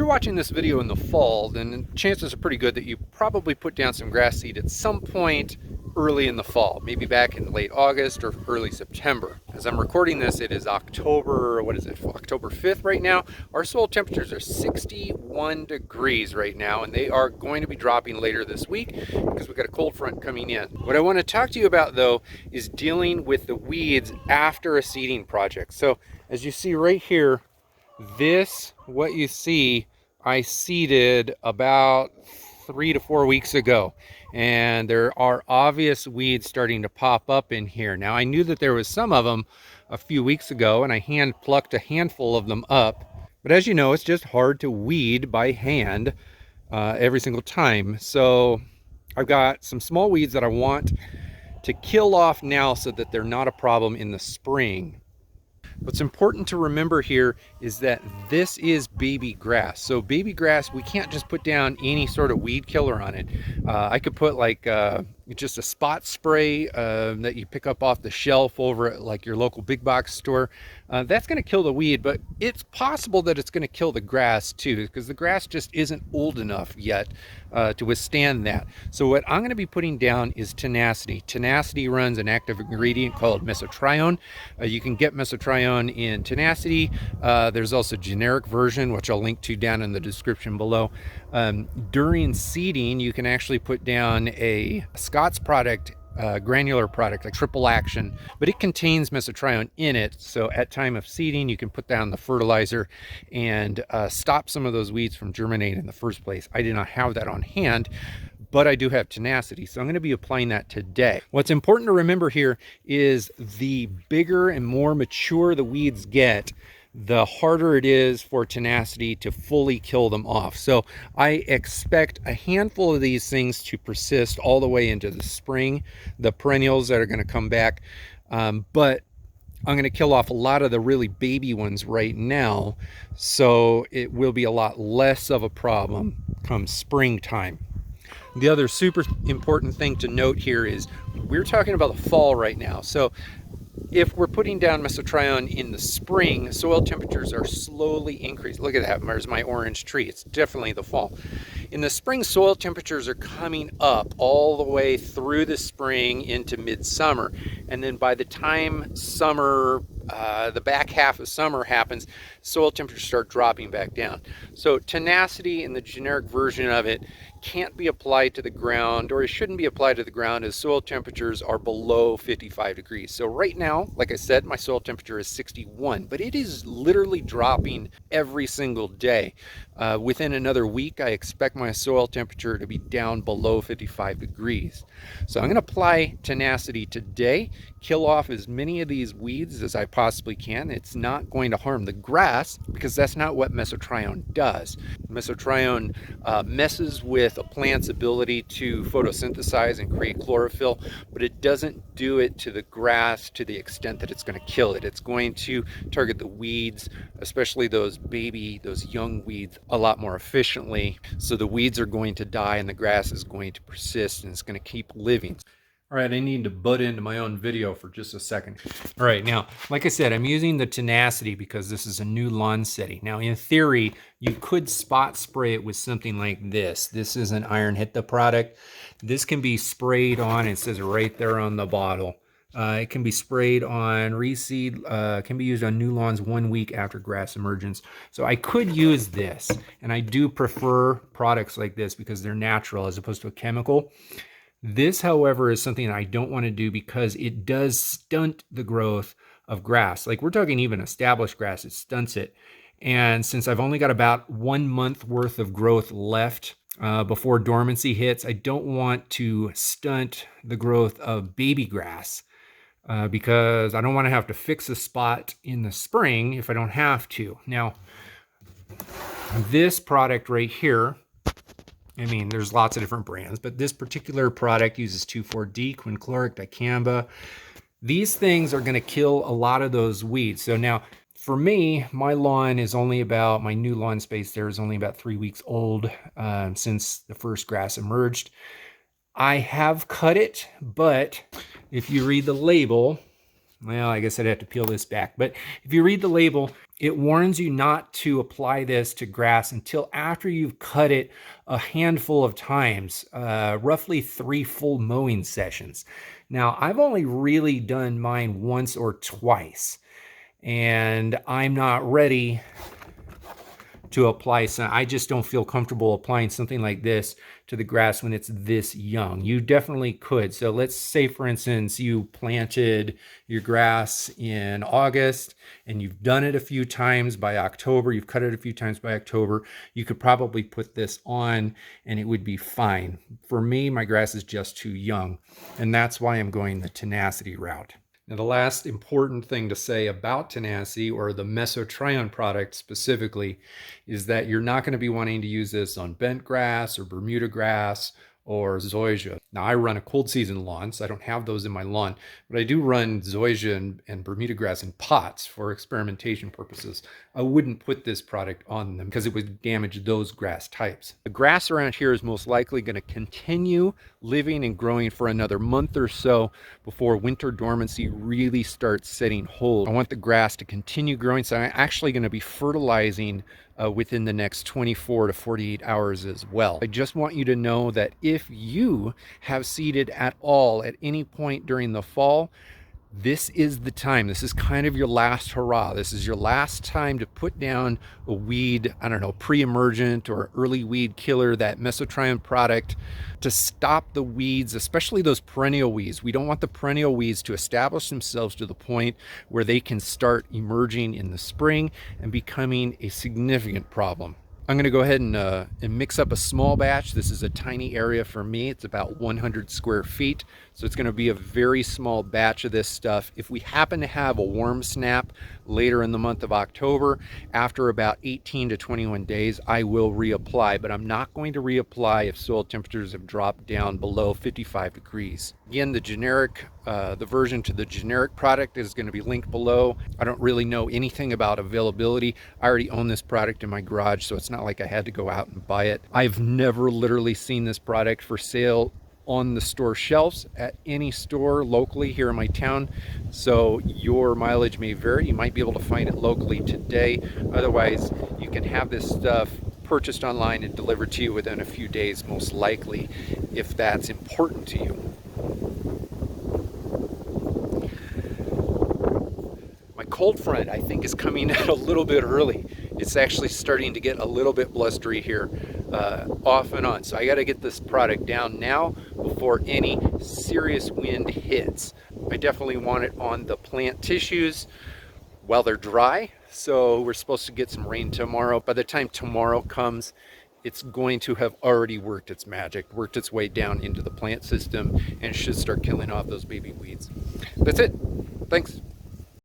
watching this video in the fall, then chances are pretty good that you probably put down some grass seed at some point early in the fall, maybe back in late August or early September. As I'm recording this, it is October 5th right now. Our soil temperatures are 61 degrees right now, and they are going to be dropping later this week because we've got a cold front coming in. What I want to talk to you about, though, is dealing with the weeds after a seeding project. So as you see right here, what you see, I seeded about 3 to 4 weeks ago, and there are obvious weeds starting to pop up in here. Now, I knew that there was some of them a few weeks ago, and I hand plucked a handful of them up. But as you know, it's just hard to weed by hand every single time. So I've got some small weeds that I want to kill off now so that they're not a problem in the spring. What's important to remember here is that this is baby grass. So baby grass, we can't just put down any sort of weed killer on it. I could put like just a spot spray that you pick up off the shelf over at like your local big box store. That's going to kill the weed, but it's possible that it's going to kill the grass too, because the grass just isn't old enough yet to withstand that. So what I'm going to be putting down is tenacity. Tenacity runs an active ingredient called Mesotrione. You can get Mesotrione in tenacity. There's also a generic version, which I'll link to down in the description below. During seeding, you can actually put down a Scott's product, granular product, like triple action, but it contains Mesotrione in it. So at time of seeding, you can put down the fertilizer and stop some of those weeds from germinating in the first place. I did not have that on hand, but I do have tenacity, so I'm going to be applying that today. What's important to remember here is the bigger and more mature the weeds get, the harder it is for tenacity to fully kill them off. So I expect a handful of these things to persist all the way into the spring, the perennials that are going to come back, but I'm going to kill off a lot of the really baby ones right now, so it will be a lot less of a problem come springtime. The other super important thing to note here is we're talking about the fall right now. So if we're putting down Mesotrione in the spring, soil temperatures are slowly increasing. Look at that, there's my orange tree. It's definitely the fall. In the spring, soil temperatures are coming up all the way through the spring into midsummer. And then by the time summer, the back half of summer happens, soil temperatures start dropping back down. So tenacity in the generic version of it can't be applied to the ground, or it shouldn't be applied to the ground, as soil temperatures are below 55 degrees. So right now, like I said, my soil temperature is 61, but it is literally dropping every single day. Within another week, I expect my soil temperature to be down below 55 degrees. So I'm going to apply tenacity today, kill off as many of these weeds as I possibly can. It's not going to harm the grass because that's not what Mesotrione does. Mesotrione messes with a plant's ability to photosynthesize and create chlorophyll, but it doesn't do it to the grass to the extent that it's going to kill it. It's going to target the weeds, especially those young weeds, a lot more efficiently. So the weeds are going to die and the grass is going to persist and it's going to keep living. All right, I need to butt into my own video for just a second. All right, now, like I said, I'm using the tenacity because this is a new lawn setting. Now, in theory, you could spot spray it with something like this. This is an Iron Hit the product. This can be sprayed on, it says right there on the bottle. It can be sprayed on reseed, can be used on new lawns 1 week after grass emergence. So I could use this, and I do prefer products like this because they're natural as opposed to a chemical. This, however, is something I don't want to do because it does stunt the growth of grass. Like, we're talking even established grass, it stunts it. And since I've only got about 1 month worth of growth left before dormancy hits, I don't want to stunt the growth of baby grass because I don't want to have to fix a spot in the spring if I don't have to. Now, this product right here, I mean, there's lots of different brands, but this particular product uses 2,4-D, quinchloric, dicamba. These things are going to kill a lot of those weeds. So now, for me, my lawn is only about, my new lawn space there is only about 3 weeks old since the first grass emerged. I have cut it, but if you read the label, Well, I guess I'd have to peel this back. But if you read the label, it warns you not to apply this to grass until after you've cut it a handful of times, roughly 3 full mowing sessions. Now, I've only really done mine once or twice, and I'm not ready to apply some. I just don't feel comfortable applying something like this to the grass when it's this young. You definitely could. So let's say, for instance, you planted your grass in August and you've done it a few times by October, you've cut it a few times by October, you could probably put this on and it would be fine. For me, my grass is just too young, and that's why I'm going the tenacity route. Now, the last important thing to say about tenacity, or the Mesotrione product specifically, is that you're not going to be wanting to use this on Bentgrass or Bermuda grass or Zoysia. Now, I run a cold season lawn, so I don't have those in my lawn, but I do run Zoysia and Bermuda grass in pots for experimentation purposes. I wouldn't put this product on them because it would damage those grass types. The grass around here is most likely going to continue living and growing for another month or so before winter dormancy really starts setting hold. I want the grass to continue growing, so I'm actually going to be fertilizing within the next 24 to 48 hours as well. I just want you to know that if you have seeded at all at any point during the fall, this is the time. This is kind of your last hurrah. This is your last time to put down a weed, I don't know, pre-emergent or early weed killer, that Mesotrione product, to stop the weeds, especially those perennial weeds. We don't want the perennial weeds to establish themselves to the point where they can start emerging in the spring and becoming a significant problem. I'm going to go ahead and mix up a small batch. This is a tiny area for me. It's about 100 square feet. So it's going to be a very small batch of this stuff. If we happen to have a warm snap later in the month of October, after about 18 to 21 days, I will reapply, but I'm not going to reapply if soil temperatures have dropped down below 55 degrees. Again, the version to the generic product is going to be linked below. I don't really know anything about availability. I already own this product in my garage, so it's not like I had to go out and buy it. I've never literally seen this product for sale on the store shelves at any store locally here in my town, so your mileage may vary. You might be able to find it locally today. Otherwise, you can have this stuff purchased online and delivered to you within a few days, most likely, if that's important to you. My cold front, I think, is coming out a little bit early. It's actually starting to get a little bit blustery here, off and on. So I got to get this product down now before any serious wind hits. I definitely want it on the plant tissues while they're dry. So we're supposed to get some rain tomorrow. By the time tomorrow comes, it's going to have already worked its magic, worked its way down into the plant system, and should start killing off those baby weeds. That's it. Thanks.